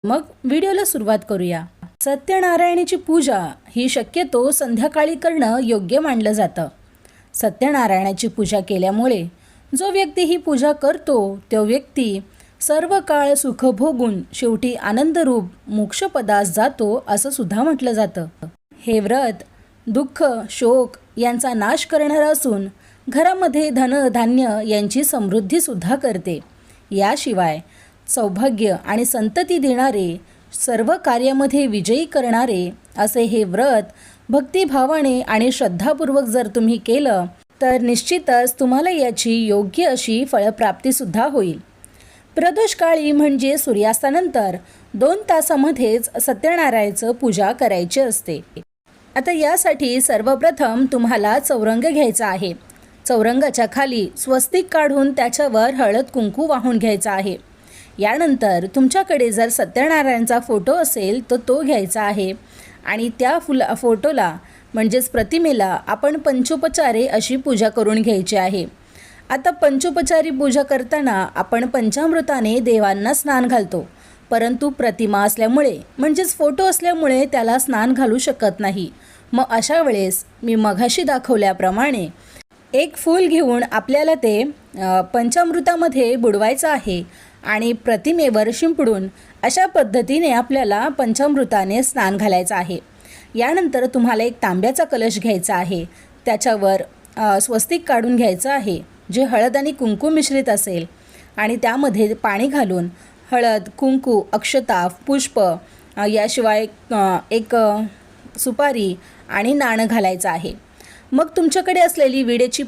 मग व्हिडिओला सुरुवात करूया। सत्यनारायणाची पूजा ही शक्यतो संध्याकाळी करणं योग्य मानलं जातं। सत्यनारायणाची पूजा केल्यामुळे जो व्यक्ती ही पूजा करतो तो व्यक्ती सर्व काळ सुख भोगून शेवटी आनंदरूप मोक्षपदास जातो असं सुद्धा म्हटलं जातं। हे व्रत दुःख शोक यांचा नाश करणारं असून घरामध्ये धन धान्य यांची समृद्धी सुद्धा करते। याशिवाय सौभाग्य आणि संतती देणारे, सर्व कार्यामध्ये विजयी करणारे असे हे व्रत भक्तिभावाने आणि श्रद्धापूर्वक जर तुम्ही केलं तर निश्चितच तुम्हाला याची योग्य अशी फळप्राप्तीसुद्धा होईल। प्रदोष काळी म्हणजे सूर्यास्तानंतर 2 तासामध्येच सत्यनारायणाचं पूजा करायची असते। आता यासाठी सर्वप्रथम तुम्हाला चौरंग घ्यायचा आहे। चौरंगाच्या खाली स्वस्तिक काढून त्याच्यावर हळद कुंकू वाहून घ्यायचा आहे। यानंतर तुमच्याकडे जर सत्यनारायणाचा फोटो असेल तर तो घ्यायचा आहे आणि त्या फोटोला म्हणजेच प्रतिमेला आपण पंचोपचारे अशी पूजा करून घ्यायची आहे। आता पंचोपचारी पूजा करताना आपण पंचामृताने देवांना स्नान घालतो, परंतु प्रतिमा असल्यामुळे म्हणजेच फोटो असल्यामुळे त्याला स्नान घालू शकत नाही। मग अशा वेळेस मी मघाशी दाखवल्याप्रमाणे एक फूल घेऊन आपल्याला ते पंचामृतामध्ये बुडवायचं आहे आणि प्रतिमेवर शिंपडून अशा पद्धतीने आपल्याला पंचामृताने स्नान घालायचं आहे। यानंतर तुम्हाला एक तांब्याचा कलश घ्यायचा आहे, त्याच्यावर स्वस्तिक काढून घ्यायचं आहे जे हळद आणि कुंकू मिश्रित असेल आणि त्यामध्ये पाणी घालून हळद कुंकू अक्षता पुष्प याशिवाय एक सुपारी आणि नाणं घालायचं आहे। मग तुमच्याकडे असलेली विड्याची